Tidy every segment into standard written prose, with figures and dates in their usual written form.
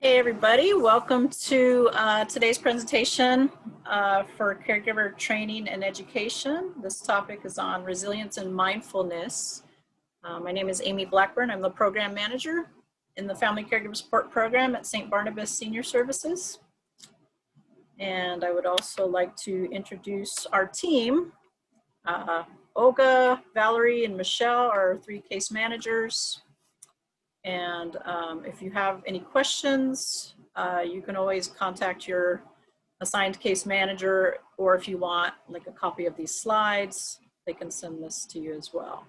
Hey everybody, welcome to today's presentation for caregiver training and education. This topic is on resilience and mindfulness. My name is Amy Blackburn. I'm the program manager in the Family Caregiver Support Program at St. Barnabas Senior Services. And I would also like to introduce our team. Olga, Valerie, and Michelle are our three case managers. And if you have any questions, you can always contact your assigned case manager, or if you want like a copy of these slides, they can send this to you as well.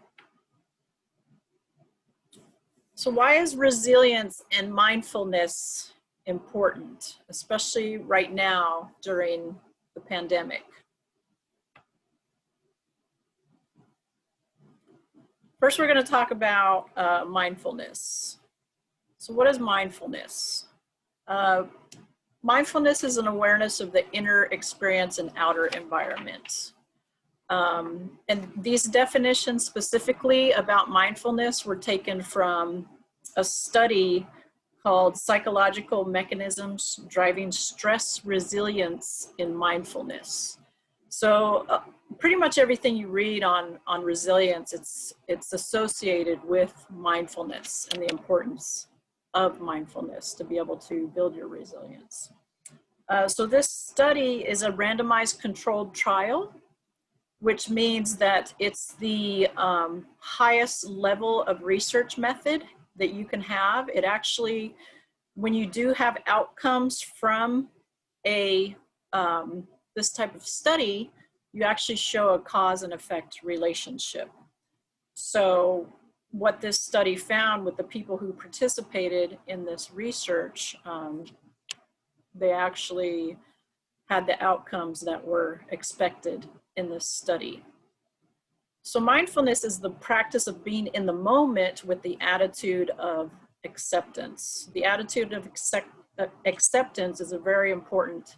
So why is resilience and mindfulness important, especially right now during the pandemic? First, we're going to talk about mindfulness. So what is mindfulness? Mindfulness is an awareness of the inner experience and outer environment. And these definitions specifically about mindfulness were taken from a study called Psychological Mechanisms Driving Stress Resilience in Mindfulness. So pretty much everything you read on resilience, it's associated with mindfulness and the importance of mindfulness to be able to build your resilience. So this study is a randomized controlled trial, which means that it's the highest level of research method that you can have. It actually, when you do have outcomes from this type of study, you actually show a cause and effect relationship. So what this study found with the people who participated in this research, they actually had the outcomes that were expected in this study. So mindfulness is the practice of being in the moment with the attitude of acceptance. The attitude of acceptance is a very important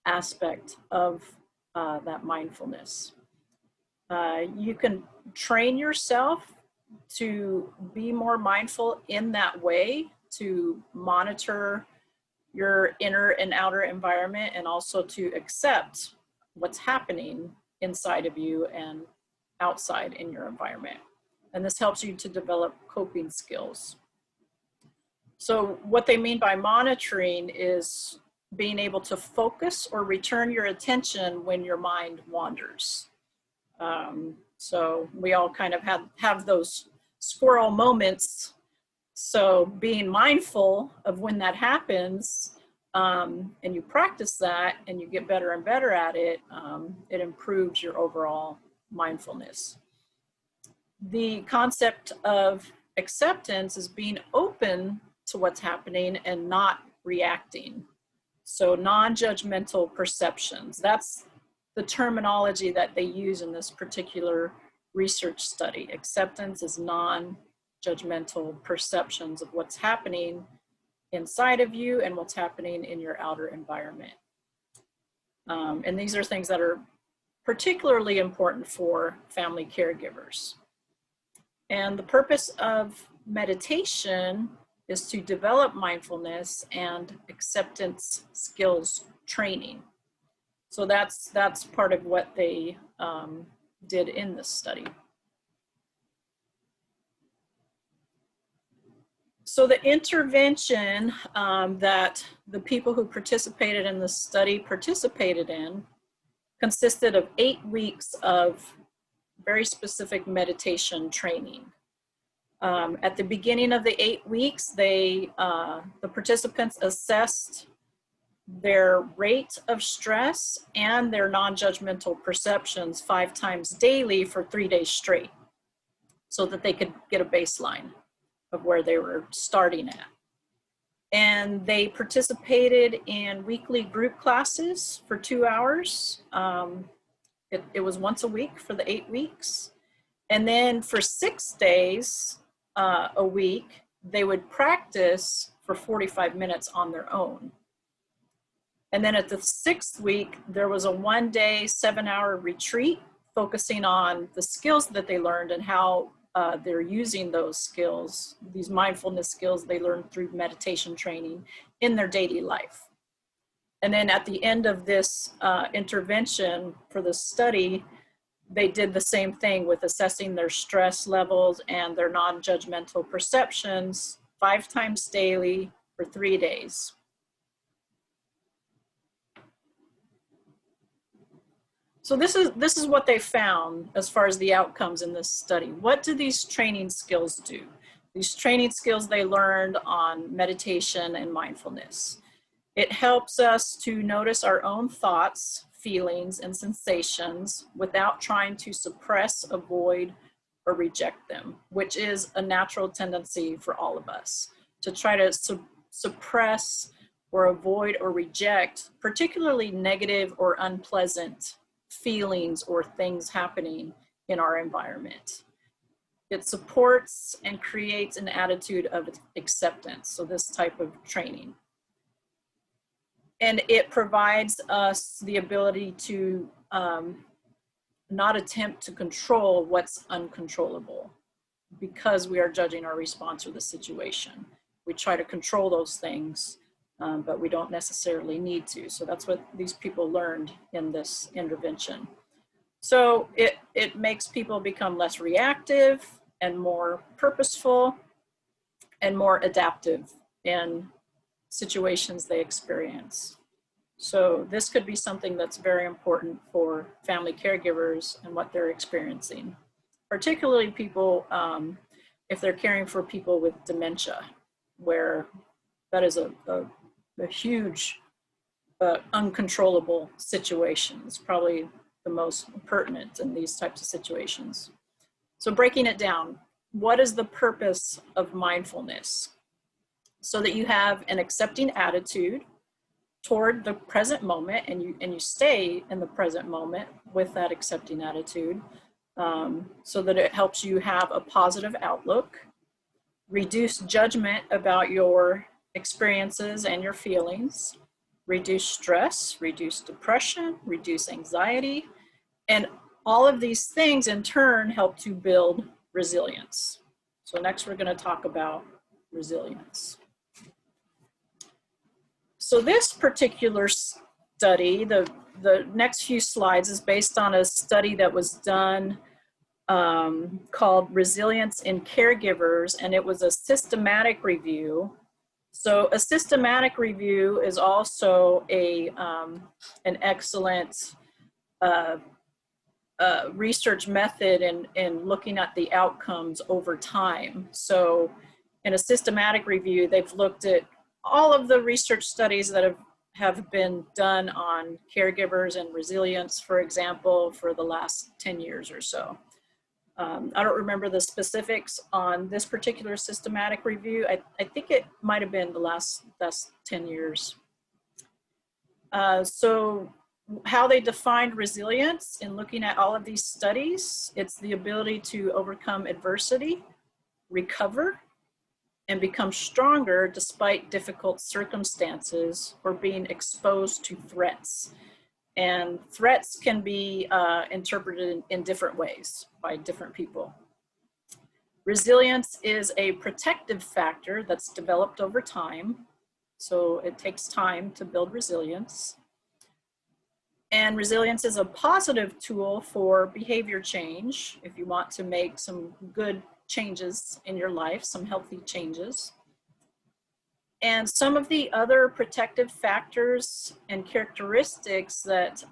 aspect of that mindfulness. You can train yourself to be more mindful in that way, to monitor your inner and outer environment, and also to accept what's happening inside of you and outside in your environment. And this helps you to develop coping skills. So what they mean by monitoring is being able to focus or return your attention when your mind wanders. So we all kind of have those squirrel moments. So being mindful of when that happens, and you practice that and you get better and better at it, it improves your overall mindfulness. The concept of acceptance is being open to what's happening and not reacting. So non-judgmental perceptions, that's the terminology that they use in this particular research study. Acceptance is non-judgmental perceptions of what's happening inside of you and what's happening in your outer environment. And these are things that are particularly important for family caregivers. And the purpose of meditation is to develop mindfulness and acceptance skills training. So that's part of what they did in this study. So the intervention that the people who participated in the study participated in consisted of 8 weeks of very specific meditation training. At the beginning of the 8 weeks, the participants assessed their rate of stress and their non-judgmental perceptions 5 times daily for 3 days straight, so that they could get a baseline of where they were starting at. And they participated in weekly group classes for 2 hours. It was once a week for the 8 weeks. And then for 6 days a week, they would practice for 45 minutes on their own. And then at the 6th week, there was a 1-day, 7-hour retreat focusing on the skills that they learned and how they're using those skills, these mindfulness skills they learned through meditation training in their daily life. And then at the end of this intervention for the study, they did the same thing with assessing their stress levels and their non-judgmental perceptions 5 times daily for 3 days. So this is what they found as far as the outcomes in this study. What do these training skills do? These training skills they learned on meditation and mindfulness. It helps us to notice our own thoughts, feelings, and sensations without trying to suppress, avoid, or reject them, which is a natural tendency for all of us, to try to suppress or avoid or reject particularly negative or unpleasant feelings or things happening in our environment. It supports and creates an attitude of acceptance, so this type of training. And it provides us the ability to not attempt to control what's uncontrollable because we are judging our response or the situation. We try to control those things, but we don't necessarily need to. So that's what these people learned in this intervention. So it makes people become less reactive and more purposeful and more adaptive in situations they experience. So this could be something that's very important for family caregivers and what they're experiencing, particularly people, if they're caring for people with dementia, where that is a huge uncontrollable situation. It's probably the most pertinent in these types of situations. So breaking it down, what is the purpose of mindfulness? So that you have an accepting attitude toward the present moment, and you stay in the present moment with that accepting attitude, so that it helps you have a positive outlook, reduce judgment about your experiences and your feelings, reduce stress, reduce depression, reduce anxiety, and all of these things in turn help to build resilience. So next we're going to talk about resilience. So this particular study, the next few slides, is based on a study that was done called Resilience in Caregivers, and it was a systematic review. So a systematic review is also an excellent research method in looking at the outcomes over time. So in a systematic review, they've looked at all of the research studies that have been done on caregivers and resilience, for example, for the last 10 years or so. I don't remember the specifics on this particular systematic review. I think it might have been the last 10 years. So how they defined resilience in looking at all of these studies, it's the ability to overcome adversity, recover, and become stronger despite difficult circumstances or being exposed to threats. And threats can be interpreted in different ways by different people. Resilience is a protective factor that's developed over time. So it takes time to build resilience. And resilience is a positive tool for behavior change if you want to make some good changes in your life, some healthy changes. And some of the other protective factors and characteristics that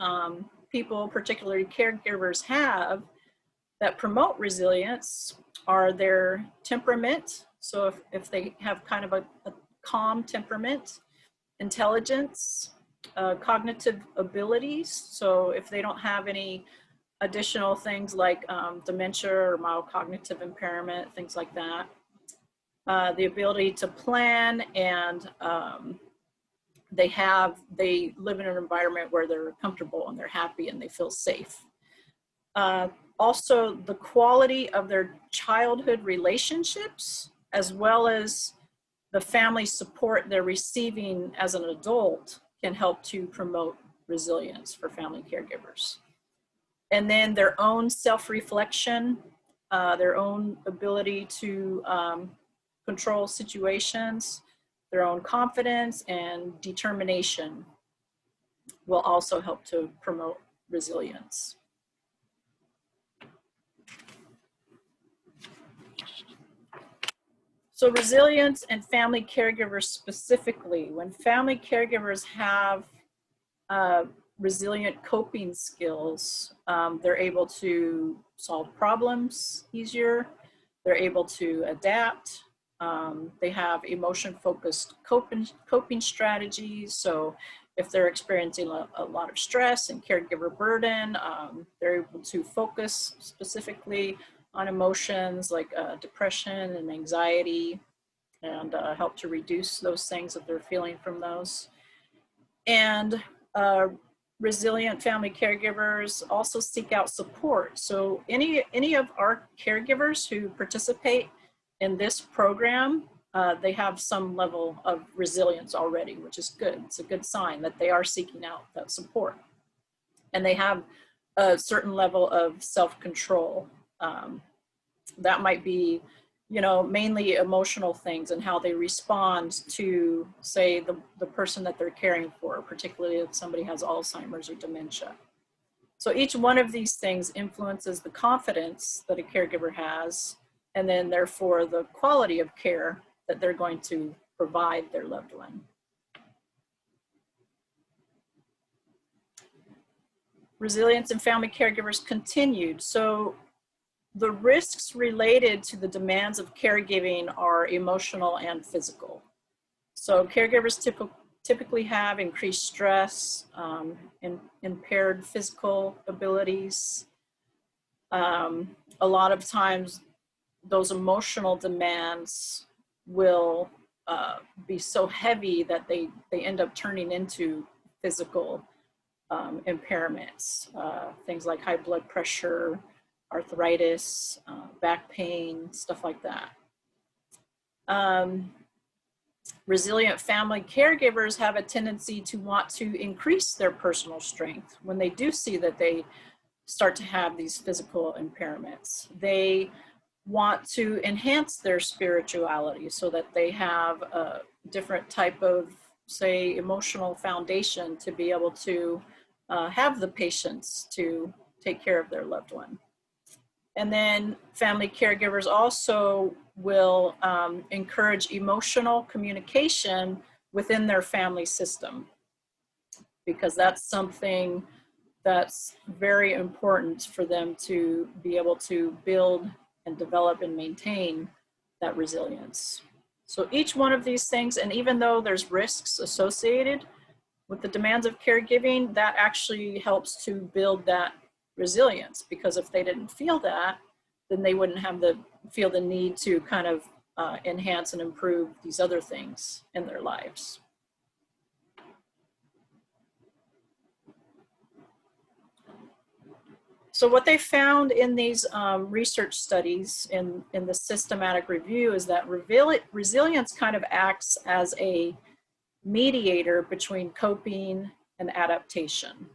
people, particularly caregivers, have that promote resilience are their temperament. So if they have kind of a calm temperament, intelligence, cognitive abilities. So if they don't have any additional things like dementia or mild cognitive impairment, things like that. The ability to plan, and they live in an environment where they're comfortable and they're happy and they feel safe. Also, the quality of their childhood relationships, as well as the family support they're receiving as an adult, can help to promote resilience for family caregivers. And then their own self-reflection their own ability to control situations, their own confidence and determination will also help to promote resilience. So resilience and family caregivers specifically, when family caregivers have resilient coping skills, they're able to solve problems easier, they're able to adapt, they have emotion-focused coping strategies. So if they're experiencing a lot of stress and caregiver burden, they're able to focus specifically on emotions like depression and anxiety and help to reduce those things that they're feeling from those. And resilient family caregivers also seek out support. So any of our caregivers who participate in this program, they have some level of resilience already, which is good. It's a good sign that they are seeking out that support. And they have a certain level of self-control. That might be, you know, mainly emotional things and how they respond to, say, the person that they're caring for, particularly if somebody has Alzheimer's or dementia. So each one of these things influences the confidence that a caregiver has, and then therefore the quality of care that they're going to provide their loved one. Resilience in family caregivers continued. So the risks related to the demands of caregiving are emotional and physical. So caregivers typically have increased stress, impaired physical abilities. A lot of times those emotional demands will be so heavy that they end up turning into physical impairments, things like high blood pressure, arthritis, back pain, stuff like that. Resilient family caregivers have a tendency to want to increase their personal strength when they do see that they start to have these physical impairments. They want to enhance their spirituality so that they have a different type of, say, emotional foundation to be able to have the patience to take care of their loved one. And then family caregivers also will encourage emotional communication within their family system, because that's something that's very important for them to be able to build and develop and maintain that resilience. So each one of these things, and even though there's risks associated with the demands of caregiving, that actually helps to build that resilience, because if they didn't feel that, then they wouldn't have feel the need to kind of enhance and improve these other things in their lives. So what they found in these research studies in the systematic review is that resilience kind of acts as a mediator between coping and adaptation.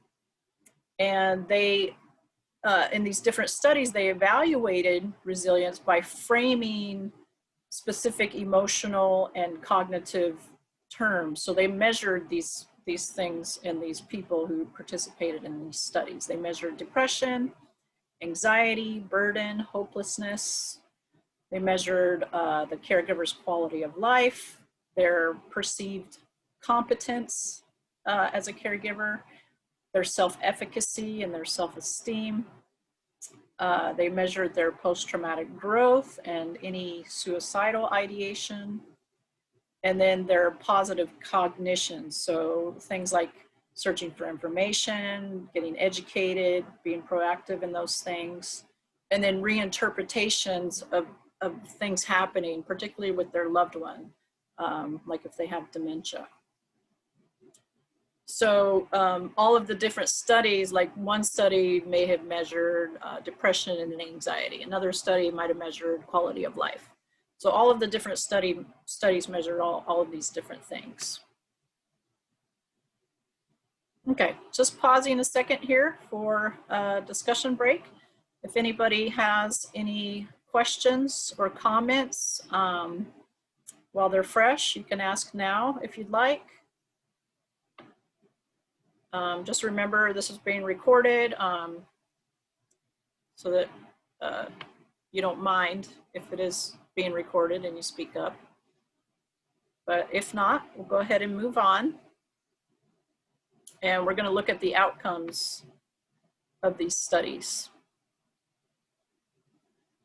And they, in these different studies, they evaluated resilience by framing specific emotional and cognitive terms. So they measured these things in these people who participated in these studies. They measured depression, anxiety, burden, hopelessness. They measured the caregiver's quality of life, their perceived competence as a caregiver, their self-efficacy and their self-esteem. They measured their post-traumatic growth and any suicidal ideation, and then their positive cognition. So things like searching for information, getting educated, being proactive in those things, and then reinterpretations of things happening, particularly with their loved one, like if they have dementia. So all of the different studies, like one study may have measured depression and anxiety. Another study might have measured quality of life. So all of the different studies measured all of these different things. Okay, just pausing a second here for a discussion break. If anybody has any questions or comments while they're fresh, you can ask now if you'd like. Just remember this is being recorded so that you don't mind if it is being recorded and you speak up. But if not, we'll go ahead and move on. And we're going to look at the outcomes of these studies.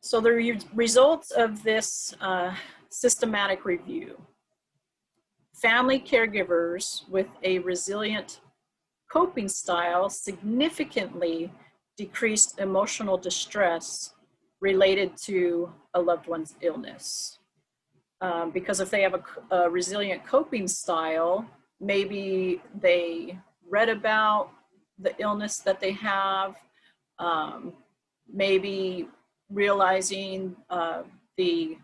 So the results of this systematic review: family caregivers with a resilient coping style significantly decreased emotional distress related to a loved one's illness. Because if they have a resilient coping style, maybe they read about the illness that they have, maybe realizing the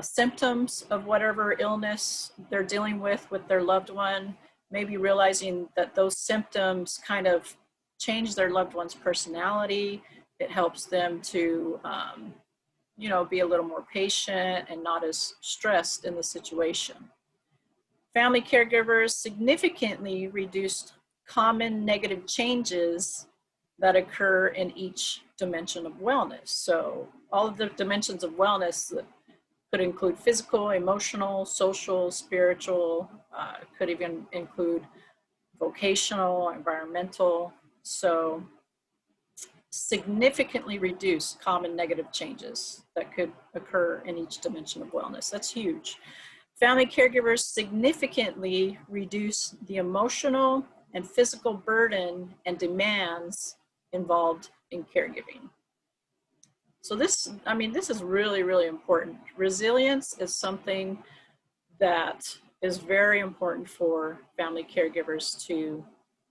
symptoms of whatever illness they're dealing with their loved one, maybe realizing that those symptoms kind of change their loved one's personality. It helps them to, be a little more patient and not as stressed in the situation. Family caregivers significantly reduced common negative changes that occur in each dimension of wellness. So all of the dimensions of wellness could include physical, emotional, social, spiritual, could even include vocational, environmental. So significantly reduce common negative changes that could occur in each dimension of wellness. That's huge. Family caregivers significantly reduce the emotional and physical burden and demands involved in caregiving. So this is really, really important. Resilience is something that is very important for family caregivers to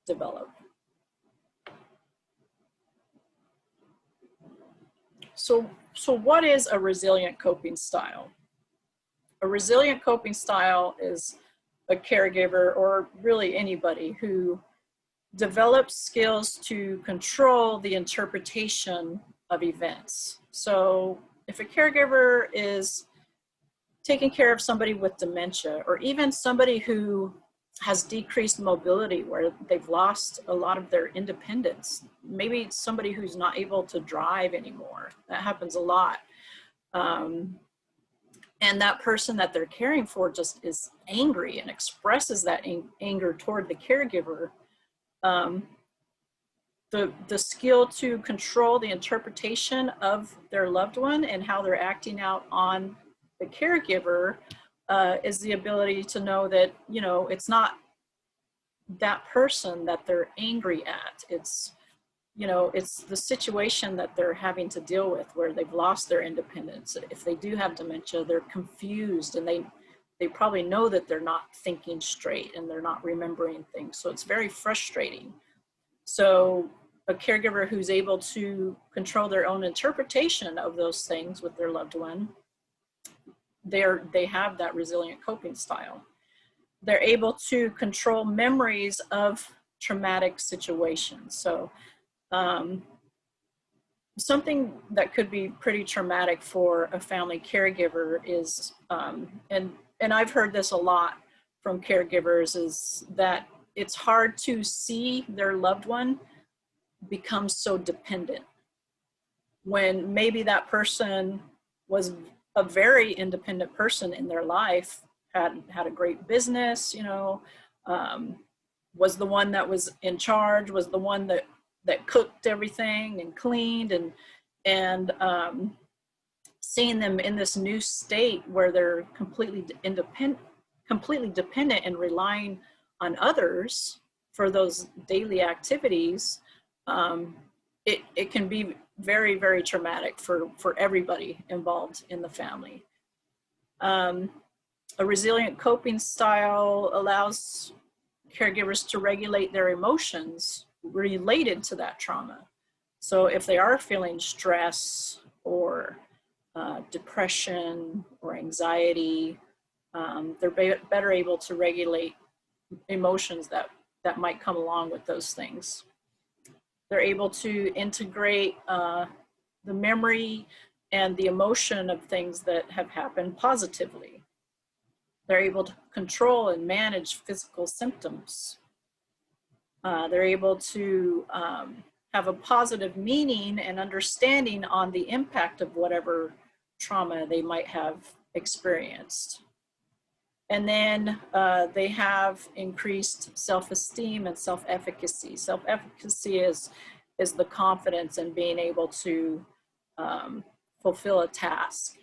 develop. So what is a resilient coping style? A resilient coping style is a caregiver, or really anybody, who develops skills to control the interpretation of events. So if a caregiver is taking care of somebody with dementia, or even somebody who has decreased mobility, where they've lost a lot of their independence, maybe somebody who's not able to drive anymore, that happens a lot. And that person that they're caring for just is angry and expresses that anger toward the caregiver. The skill to control the interpretation of their loved one and how they're acting out on the caregiver is the ability to know that, it's not that person that they're angry at. It's the situation that they're having to deal with, where they've lost their independence. If they do have dementia, they're confused, and they probably know that they're not thinking straight and they're not remembering things. So it's very frustrating. So a caregiver who's able to control their own interpretation of those things with their loved one, they have that resilient coping style. They're able to control memories of traumatic situations. So something that could be pretty traumatic for a family caregiver is, and I've heard this a lot from caregivers, is that it's hard to see their loved one become so dependent, when maybe that person was a very independent person in their life, had a great business, was the one that was in charge, was the one that cooked everything and cleaned, and seeing them in this new state where they're completely dependent and relying on others for those daily activities, it can be very, very traumatic for everybody involved in the family. A resilient coping style allows caregivers to regulate their emotions related to that trauma. So if they are feeling stress or depression or anxiety, they're better able to regulate emotions that might come along with those things. They're able to integrate the memory and the emotion of things that have happened positively. They're able to control and manage physical symptoms. They're able to have a positive meaning and understanding on the impact of whatever trauma they might have experienced. And then they have increased self-esteem and self-efficacy. Self-efficacy is the confidence in being able to fulfill a task.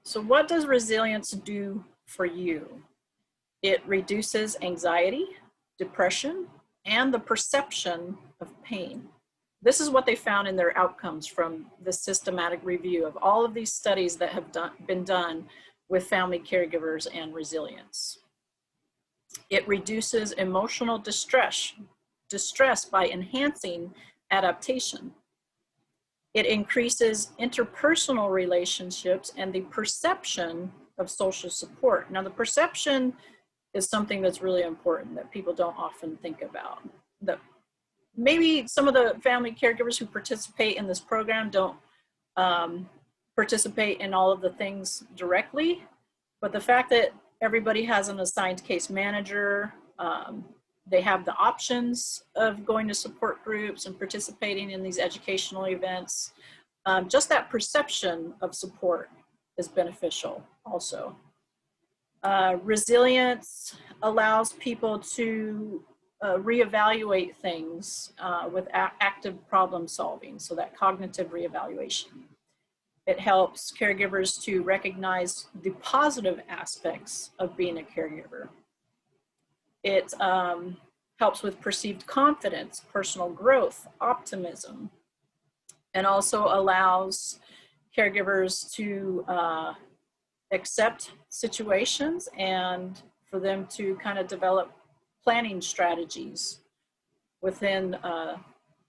So what does resilience do for you? It reduces anxiety, depression, and the perception of pain. This is what they found in their outcomes from the systematic review of all of these studies that have been done with family caregivers and resilience. It reduces emotional distress by enhancing adaptation. It increases interpersonal relationships and the perception of social support. Now, the perception is something that's really important that people don't often think about. Maybe some of the family caregivers who participate in this program don't participate in all of the things directly, but the fact that everybody has an assigned case manager, they have the options of going to support groups and participating in these educational events. Just that perception of support is beneficial also. Resilience allows people to reevaluate things with active problem solving, so that cognitive reevaluation. It helps caregivers to recognize the positive aspects of being a caregiver. It helps with perceived confidence, personal growth, optimism, and also allows caregivers to accept situations and for them to kind of develop planning strategies within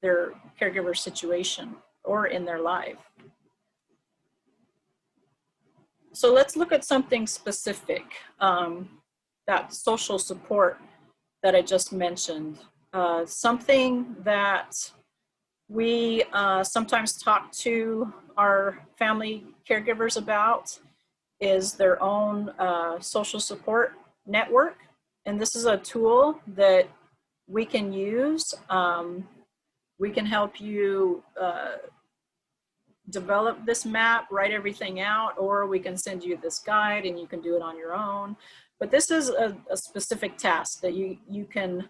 their caregiver situation or in their life. So let's look at something specific, that social support that I just mentioned. Something that we sometimes talk to our family caregivers about is their own social support network. And this is a tool that we can use. We can help you develop this map, write everything out, or we can send you this guide and you can do it on your own. But this is a specific task that you can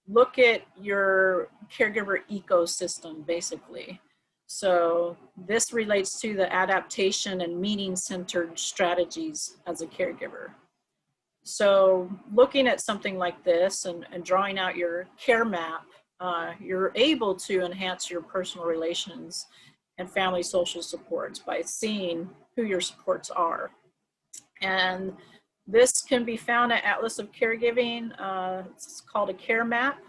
look at your caregiver ecosystem, basically. So this relates to the adaptation and meaning-centered strategies as a caregiver. So looking at something like this and drawing out your care map, you're able to enhance your personal relations and family social supports by seeing who your supports are. And this can be found at Atlas of Caregiving. It's called a care map.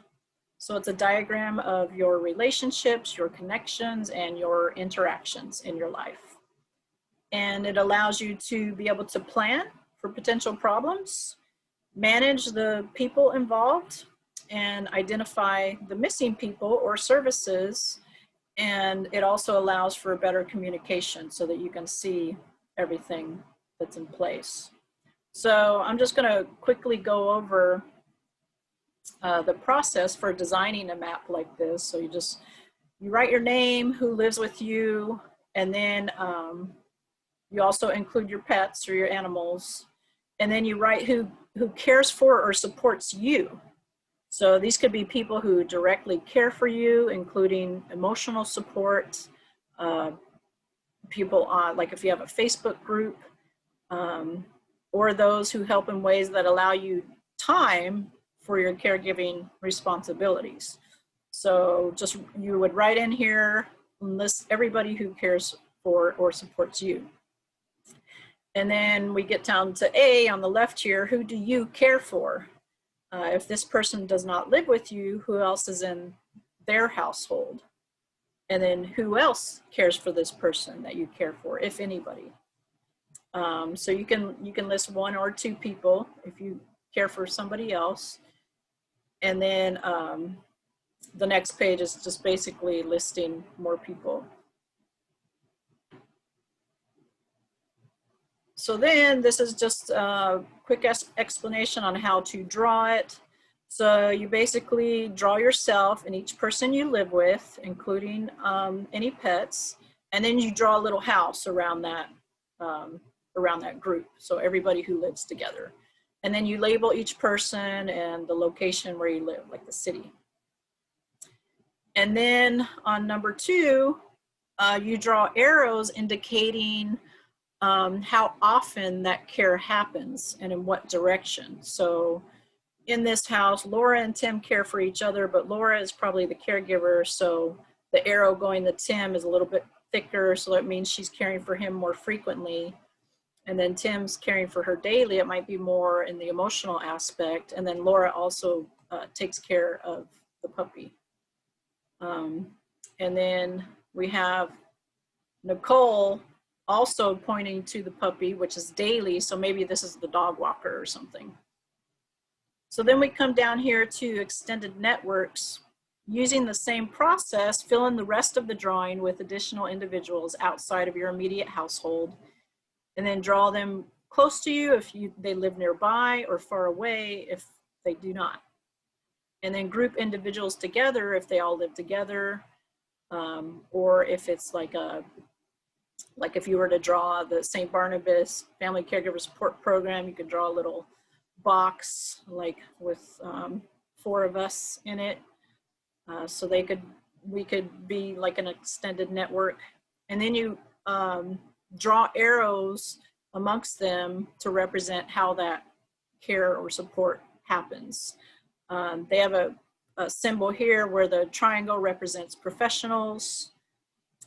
So it's a diagram of your relationships, your connections, and your interactions in your life. And it allows you to be able to plan for potential problems, manage the people involved, and identify the missing people or services. And it also allows for better communication so that you can see everything that's in place. So I'm just going to quickly go over the process for designing a map like this. So you write your name, who lives with you, and then you also include your pets or your animals, and then you write who cares for or supports you. So these could be people who directly care for you, including emotional support, people on, like if you have a Facebook group, or those who help in ways that allow you time for your caregiving responsibilities. So just, you would write in here, list everybody who cares for or supports you. And then we get down to A on the left here, who do you care for? If this person does not live with you, who else is in their household? And then who else cares for this person that you care for, if anybody? So you can list 1 or 2 people if you care for somebody else. And then the next page is just basically listing more people. So then this is just a quick explanation on how to draw it. So you basically draw yourself and each person you live with, including any pets, and then you draw a little house around that group. So everybody who lives together. And then you label each person and the location where you live, like the city. And then on number 2, you draw arrows indicating how often that care happens and in what direction. So in this house, Laura and Tim care for each other, but Laura is probably the caregiver, so the arrow going to Tim is a little bit thicker, so that means she's caring for him more frequently. And then Tim's caring for her daily. It might be more in the emotional aspect. And then Laura also takes care of the puppy. And then we have Nicole also pointing to the puppy, which is daily. So maybe this is the dog walker or something. So then we come down here to extended networks. Using the same process, fill in the rest of the drawing with additional individuals outside of your immediate household, and then draw them close to you if they live nearby, or far away if they do not. And then group individuals together if they all live together, or if it's like if you were to draw the St. Barnabas Family Caregiver Support Program, you could draw a little box like with 4 of us in it. So we could be like an extended network. And then you draw arrows amongst them to represent how that care or support happens. They have a symbol here where the triangle represents professionals.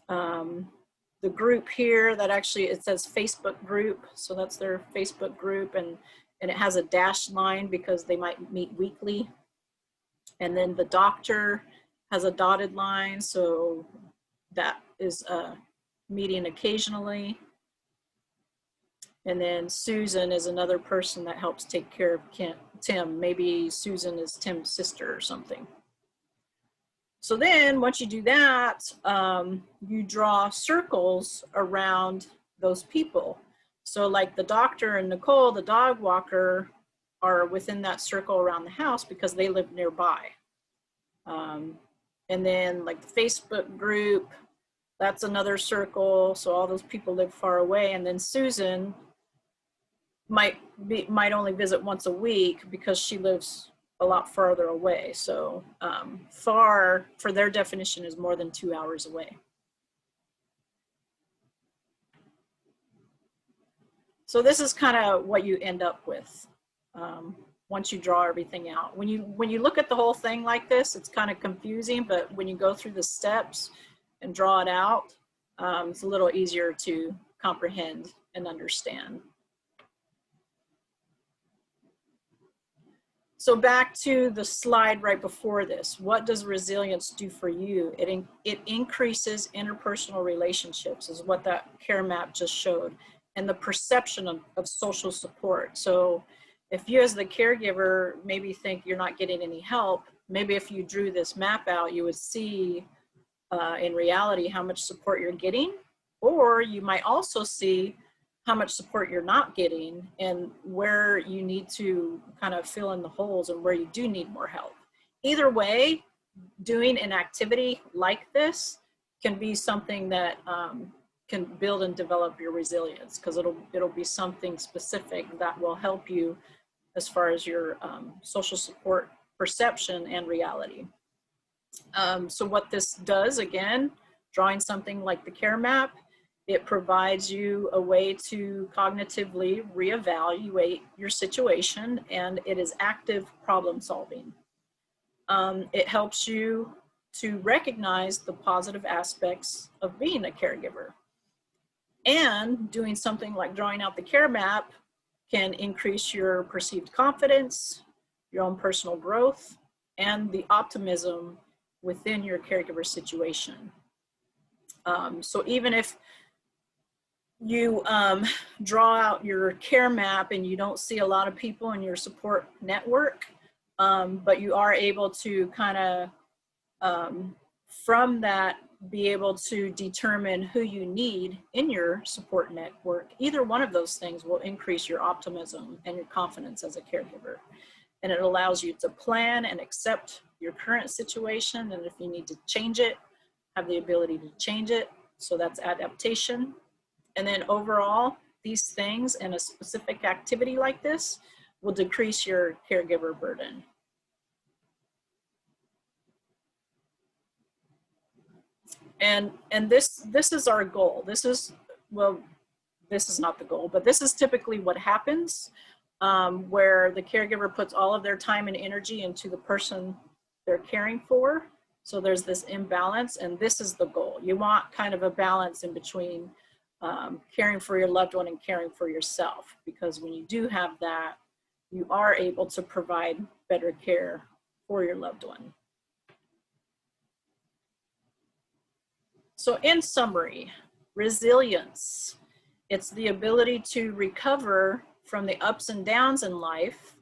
The group here, that actually, it says Facebook group, so that's their Facebook group, and it has a dashed line because they might meet weekly. And then the doctor has a dotted line, so that is meeting occasionally. And then Susan is another person that helps take care of Tim. Maybe Susan is Tim's sister or something. So then once you do that, you draw circles around those people. So like the doctor and Nicole, the dog walker, are within that circle around the house because they live nearby. And then like the Facebook group, that's another circle. So all those people live far away. And then Susan might only visit once a week because she lives a lot farther away. So far, for their definition, is more than 2 hours away. So this is kind of what you end up with once you draw everything out. When you look at the whole thing like this, it's kind of confusing, but when you go through the steps and draw it out, it's a little easier to comprehend and understand. So back to the slide right before this, what does resilience do for you? It increases interpersonal relationships, is what that care map just showed, and the perception of social support. So if you as the caregiver maybe think you're not getting any help, maybe if you drew this map out, you would see in reality how much support you're getting, or you might also see how much support you're not getting and where you need to kind of fill in the holes and where you do need more help. Either way, doing an activity like this can be something that can build and develop your resilience, because it'll be something specific that will help you as far as your social support perception and reality. So what this does, again, drawing something like the care map, it provides you a way to cognitively reevaluate your situation, and it is active problem solving. It helps you to recognize the positive aspects of being a caregiver. And doing something like drawing out the care map can increase your perceived confidence, your own personal growth, and the optimism within your caregiver situation. So even if you draw out your care map and you don't see a lot of people in your support network, but you are able to kind of, from that, be able to determine who you need in your support network. Either one of those things will increase your optimism and your confidence as a caregiver. And it allows you to plan and accept your current situation. And if you need to change it, have the ability to change it. So that's adaptation. And then overall, these things and a specific activity like this will decrease your caregiver burden. And this is our goal. This is, well, this is not the goal, but this is typically what happens, where the caregiver puts all of their time and energy into the person they're caring for. So there's this imbalance, and this is the goal. You want kind of a balance in between caring for your loved one and caring for yourself, because when you do have that, you are able to provide better care for your loved one. So in summary, resilience, it's the ability to recover from the ups and downs in life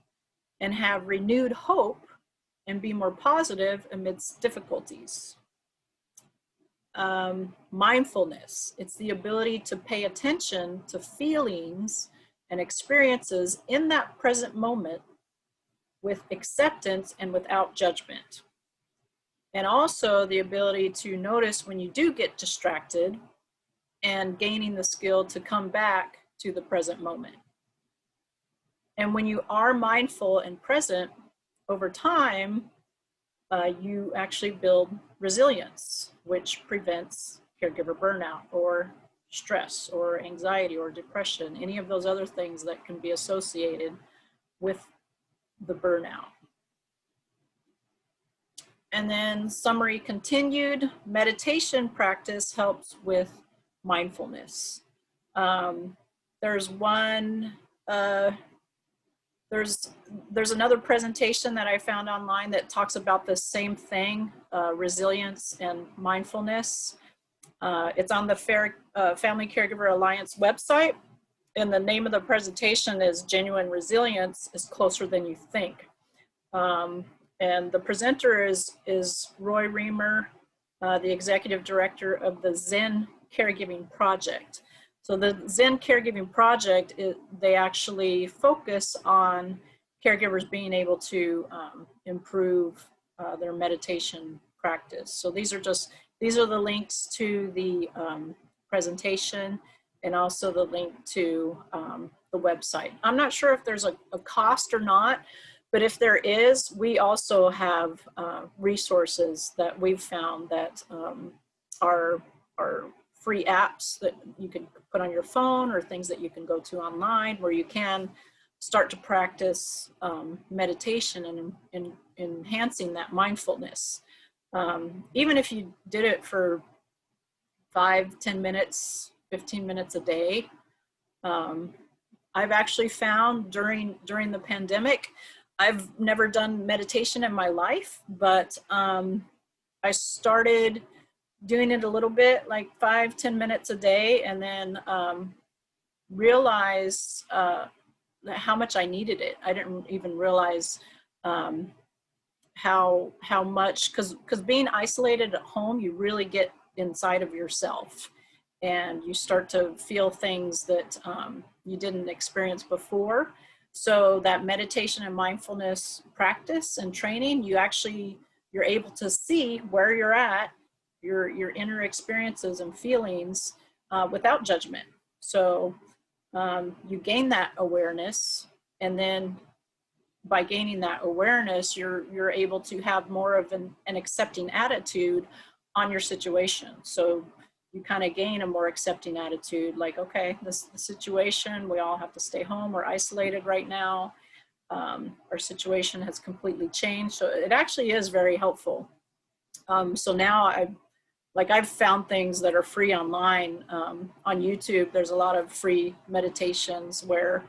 and have renewed hope and be more positive amidst difficulties. Mindfulness, it's the ability to pay attention to feelings and experiences in that present moment with acceptance and without judgment. And also the ability to notice when you do get distracted and gaining the skill to come back to the present moment. And when you are mindful and present over time, you actually build resilience, which prevents caregiver burnout or stress or anxiety or depression, any of those other things that can be associated with the burnout. And then summary continued, meditation practice helps with mindfulness. There's one, there's another presentation that I found online that talks about the same thing, resilience and mindfulness. It's on the Family Caregiver Alliance website, and the name of the presentation is Genuine Resilience is Closer Than You Think. And the presenter is Roy Reamer, the executive director of the Zen Caregiving Project. So the Zen Caregiving Project, they actually focus on caregivers being able to improve their meditation practice. So these are the links to the presentation and also the link to the website. I'm not sure if there's a cost or not, but if there is, we also have resources that we've found that are free apps that you can put on your phone or things that you can go to online where you can start to practice meditation and enhancing that mindfulness. Even if you did it for 5, 10 minutes, 15 minutes a day, I've actually found during the pandemic, I've never done meditation in my life, but I started doing it a little bit, like 5, 10 minutes a day, and then realized how much I needed it. I didn't even realize how much, because being isolated at home, you really get inside of yourself, and you start to feel things that you didn't experience before. So that meditation and mindfulness practice and training, you're able to see where you're at, your inner experiences and feelings without judgment. So you gain that awareness, and then by gaining that awareness, you're able to have more of an accepting attitude on your situation. So you kind of gain a more accepting attitude, like, okay, this is the situation, we all have to stay home, we're isolated right now, our situation has completely changed. So it actually is very helpful. So now I've found things that are free online. On YouTube, there's a lot of free meditations where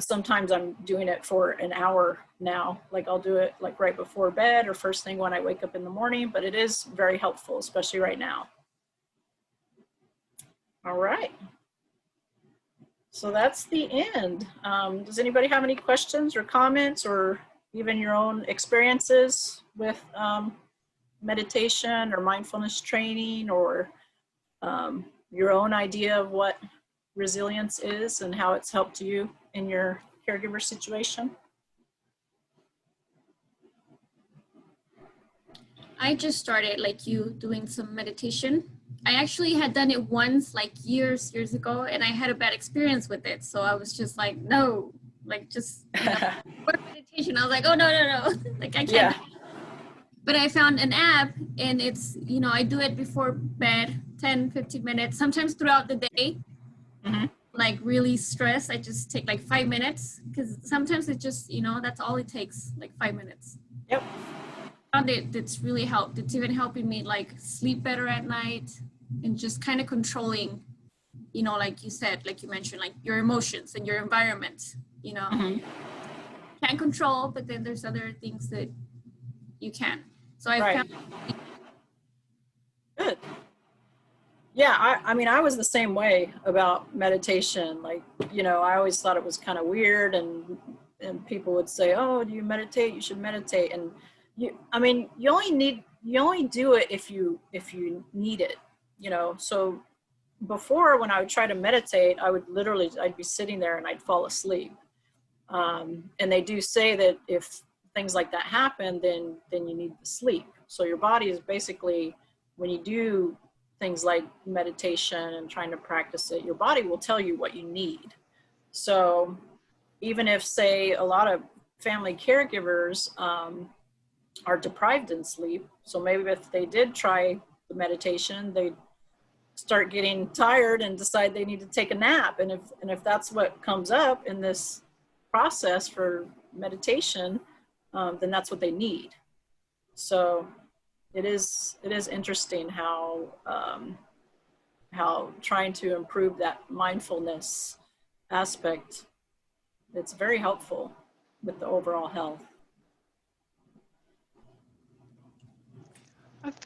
sometimes I'm doing it for an hour now. Like I'll do it like right before bed or first thing when I wake up in the morning, but it is very helpful, especially right now. All right. So that's the end. Does anybody have any questions or comments, or even your own experiences with meditation or mindfulness training, or your own idea of what resilience is and how it's helped you in your caregiver situation? I just started, like you, doing some meditation. I actually had done it once, like years ago, and I had a bad experience with it. So I was just like, no, like just, for meditation. I was like, oh, no. Like I can't. Yeah. But I found an app, and it's, I do it before bed, 10, 15 minutes, sometimes throughout the day. Mm-hmm. Like really stressed, I just take like 5 minutes, because sometimes it just, that's all it takes, like 5 minutes. Yep. Found it's really helped. It's even helping me like sleep better at night, and just kind of controlling, like you said, like you mentioned, like your emotions and your environment, Mm-hmm. can't control, but then there's other things that you can. So I Right. found. Good. Yeah, I mean, I was the same way about meditation. Like, I always thought it was kind of weird, and people would say, "Oh, do you meditate? You should meditate." And you only do it if you need it, So before, when I would try to meditate, I'd be sitting there and I'd fall asleep. And they do say that if things like that happen, then you need to sleep. So your body is basically, when you do things like meditation and trying to practice it, your body will tell you what you need. So even if, say, a lot of family caregivers are deprived in sleep, so maybe if they did try the meditation, they start getting tired and decide they need to take a nap. And if that's what comes up in this process for meditation, then that's what they need. So it is interesting how trying to improve that mindfulness aspect, it's very helpful with the overall health. I've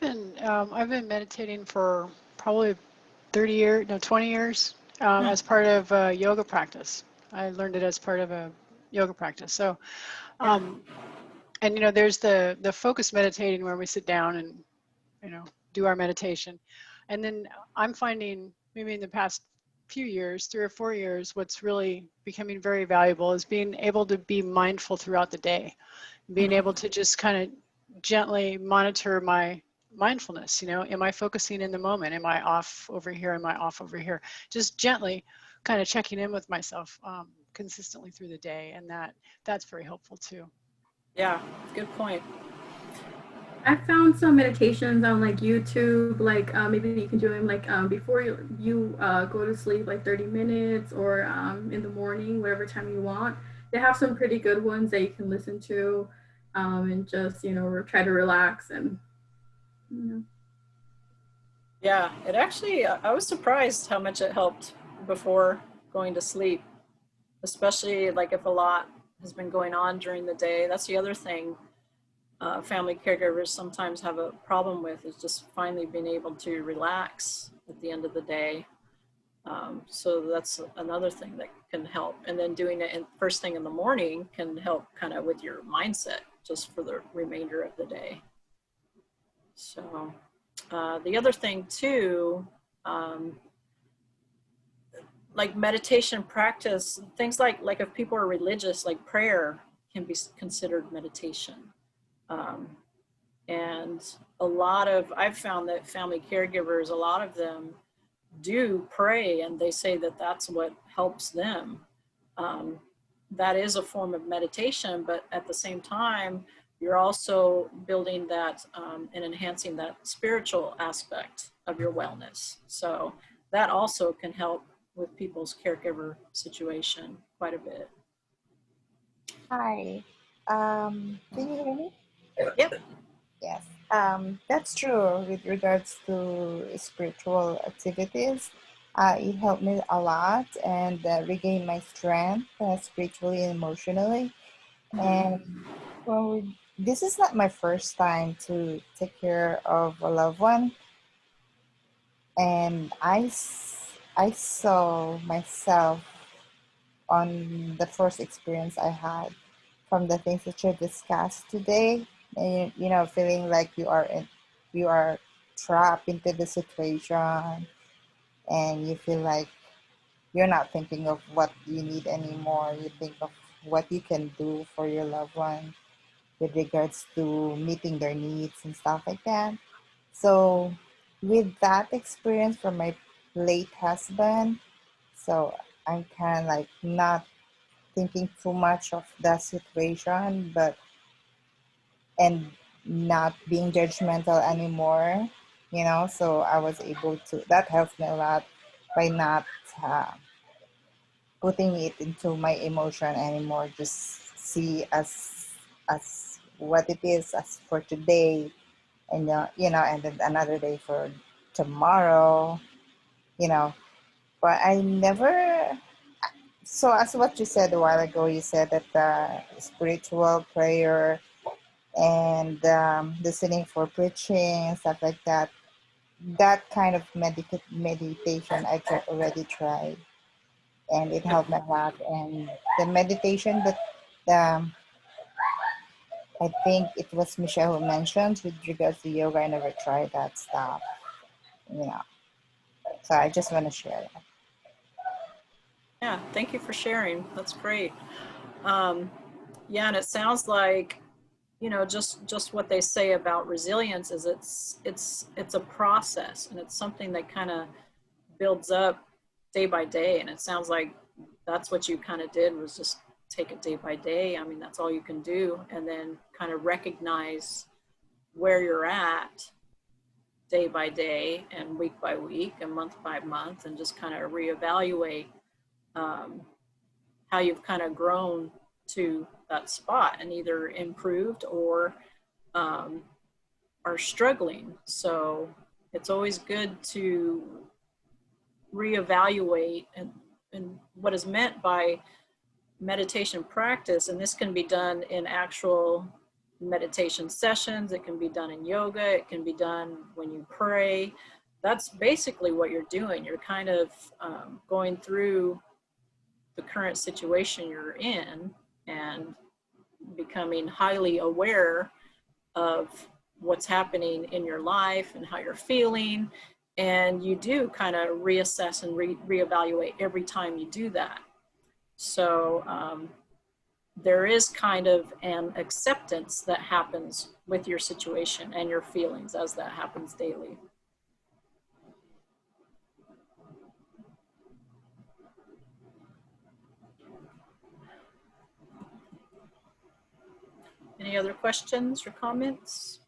been meditating for probably 30 years, no, 20 years, as part of a yoga practice. I learned it as part of a yoga practice. So, and there's the focused meditating where we sit down and do our meditation, and then I'm finding maybe in the past few years, 3 or 4 years, what's really becoming very valuable is being able to be mindful throughout the day, being able to just kind of gently monitor my mindfulness. Am I focusing in the moment? Am I off over here? Am I off over here? Just gently kind of checking in with myself consistently through the day, and that's very helpful too. Yeah, good point. I found some meditations on like YouTube, like maybe you can do them like before you go to sleep, like 30 minutes, or in the morning, whatever time you want. They have some pretty good ones that you can listen to, and just try to relax and. Yeah, it actually, I was surprised how much it helped before going to sleep, especially like if a lot has been going on during the day. That's the other thing family caregivers sometimes have a problem with, is just finally being able to relax at the end of the day. So that's another thing that can help. And then doing it first thing in the morning can help kind of with your mindset just for the remainder of the day. So the other thing too, like meditation practice, things like if people are religious, like prayer can be considered meditation. And I've found that family caregivers, a lot of them do pray, and they say that that's what helps them. That is a form of meditation, but at the same time, you're also building that and enhancing that spiritual aspect of your wellness. So that also can help with people's caregiver situation quite a bit. Hi. Can you hear me? Yep. Yes. That's true with regards to spiritual activities. It helped me a lot and regain my strength spiritually and emotionally. And well, this is not my first time to take care of a loved one. And I saw myself on the first experience I had from the things that you discussed today. And you know, feeling like you are trapped into the situation, and you feel like you're not thinking of what you need anymore. You think of what you can do for your loved one with regards to meeting their needs and stuff like that. So, with that experience from my late husband, so I'm kind of like not thinking too much of the situation, but and not being judgmental anymore, you know. So I was able to, that helps me a lot by not putting it into my emotion anymore. Just see as what it is as for today, and you know, and then another day for tomorrow, you know. But I never. So as what you said a while ago, you said that spiritual prayer and listening for preaching and stuff like that. That kind of meditation I already tried, and it helped me a lot. And the meditation that um, I think it was Michelle who mentioned with regards to yoga, I never tried that stuff, you know. So I just want to share that. Yeah, thank you for sharing. That's great. Yeah, and it sounds like, you know, just what they say about resilience is it's a process, and it's something that kind of builds up day by day. And it sounds like that's what you kind of did, was just take it day by day. I mean, that's all you can do, and then kind of recognize where you're at day by day and week by week and month by month, and just kind of reevaluate um, how you've kind of grown to that spot and either improved or um, are struggling. So it's always good to reevaluate, and what is meant by meditation practice. And this can be done in actual meditation sessions. It can be done in yoga. It can be done when you pray. That's basically what you're doing. You're kind of going through the current situation you're in and becoming highly aware of what's happening in your life and how you're feeling. And you do kind of reassess and reevaluate every time you do that. So there is kind of an acceptance that happens with your situation and your feelings as that happens daily. Any other questions or comments?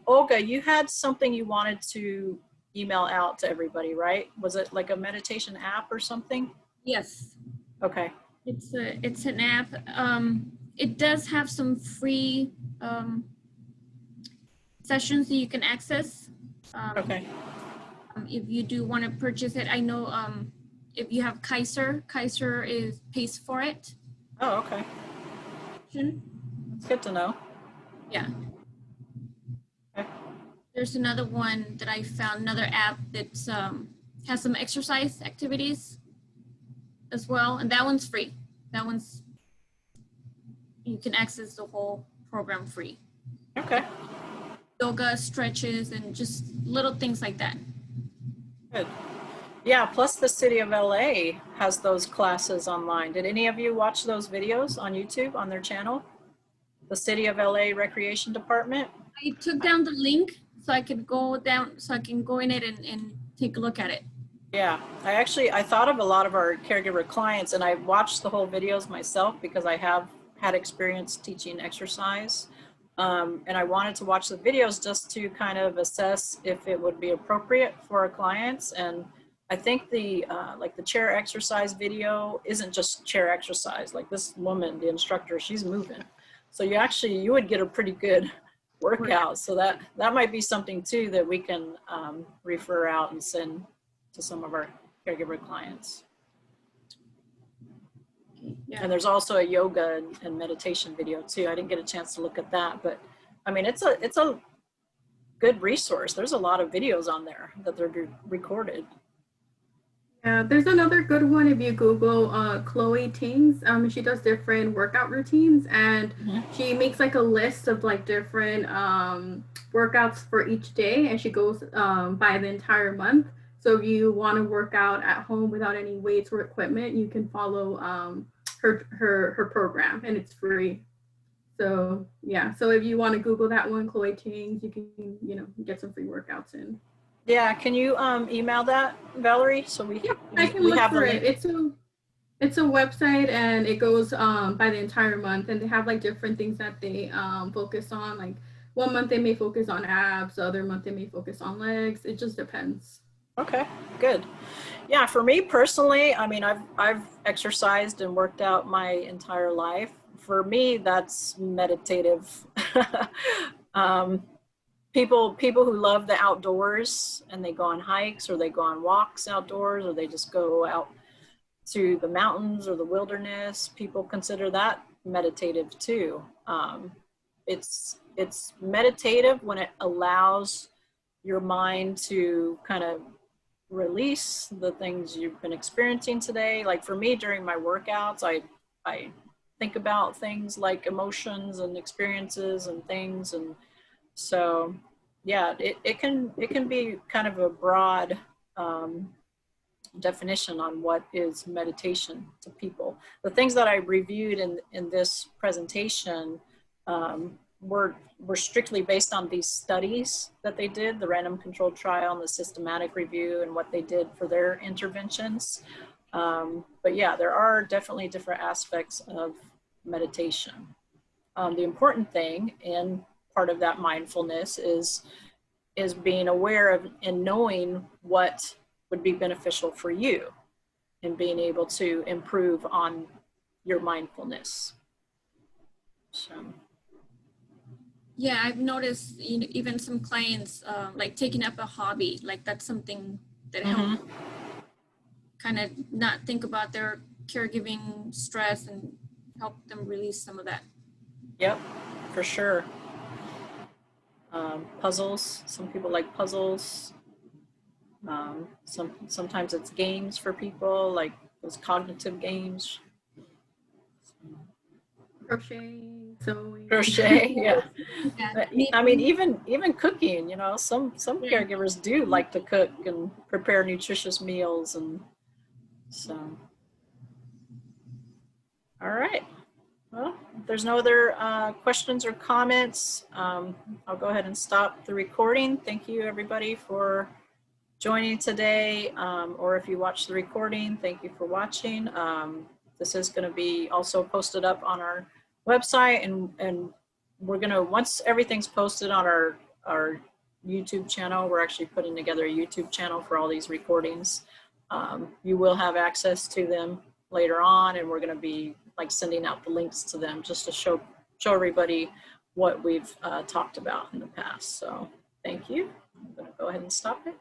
Olga, you had something you wanted to email out to everybody, right? Was it like a meditation app or something? Yes, Okay. it's an app. It does have some free sessions that you can access. Okay. If you do want to purchase it, I know if you have Kaiser pays for it. Oh, okay. That's good to know. Yeah. Okay. There's another one that I found, another app that's has some exercise activities as well, and that one's free. That one's, you can access the whole program free. Okay. Yoga, stretches, and just little things like that. Good. Yeah, plus the city of LA has those classes online. Did any of you watch those videos on YouTube on their channel? The City of LA Recreation Department? I took down the link so I could go down, so I can go in it and take a look at it. Yeah, I thought of a lot of our caregiver clients, and I watched the whole videos myself because I have had experience teaching exercise. And I wanted to watch the videos just to kind of assess if it would be appropriate for our clients. And I think the like the chair exercise video isn't just chair exercise. Like this woman, the instructor, she's moving. So you would get a pretty good workout. So that might be something too that we can refer out and send to some of our caregiver clients. Yeah. And there's also a yoga and meditation video too. I didn't get a chance to look at that, but I mean, it's a good resource. There's a lot of videos on there that they're recorded. Yeah, there's another good one if you Google Chloe Tings. She does different workout routines, and she makes like a list of like different workouts for each day, and she goes by the entire month. So if you want to work out at home without any weights or equipment, you can follow her program, and it's free. So yeah, so if you want to Google that one, Chloe Tings, you can get some free workouts in. Yeah, can you email that, Valerie? So Yep, I can we look have the for it. link. It's a website, and it goes by the entire month, and they have like different things that they focus on. Like one month they may focus on abs, the other month they may focus on legs. It just depends. Okay, good. Yeah, for me personally, I mean, I've exercised and worked out my entire life. For me, that's meditative. People who love the outdoors and they go on hikes or they go on walks outdoors or they just go out to the mountains or the wilderness, people consider that meditative too. It's meditative when it allows your mind to kind of release the things you've been experiencing today. Like for me, during my workouts, I think about things like emotions and experiences and things, and so yeah, it can be kind of a broad definition on what is meditation to people. The things that I reviewed in this presentation were strictly based on these studies that they did, the random controlled trial and the systematic review and what they did for their interventions. But yeah, there are definitely different aspects of meditation. The important thing, and part of that mindfulness, is being aware of and knowing what would be beneficial for you and being able to improve on your mindfulness. So. Yeah, I've noticed even some clients like taking up a hobby, like that's something that helps kind of not think about their caregiving stress and help them release some of that. Yep, for sure. Puzzles, some people like puzzles. Sometimes it's games for people, like those cognitive games. Crocheting, sewing. Crochet, yeah. Yeah. I mean, even cooking, you know, some caregivers do like to cook and prepare nutritious meals, and so. All right. Well, if there's no other questions or comments, I'll go ahead and stop the recording. Thank you, everybody, for joining today, or if you watch the recording, thank you for watching. This is going to be also posted up on our website, and we're going to, once everything's posted on our YouTube channel, we're actually putting together a YouTube channel for all these recordings. You will have access to them later on, and we're going to be like sending out the links to them just to show everybody what we've talked about in the past. So thank you. I'm going to go ahead and stop it.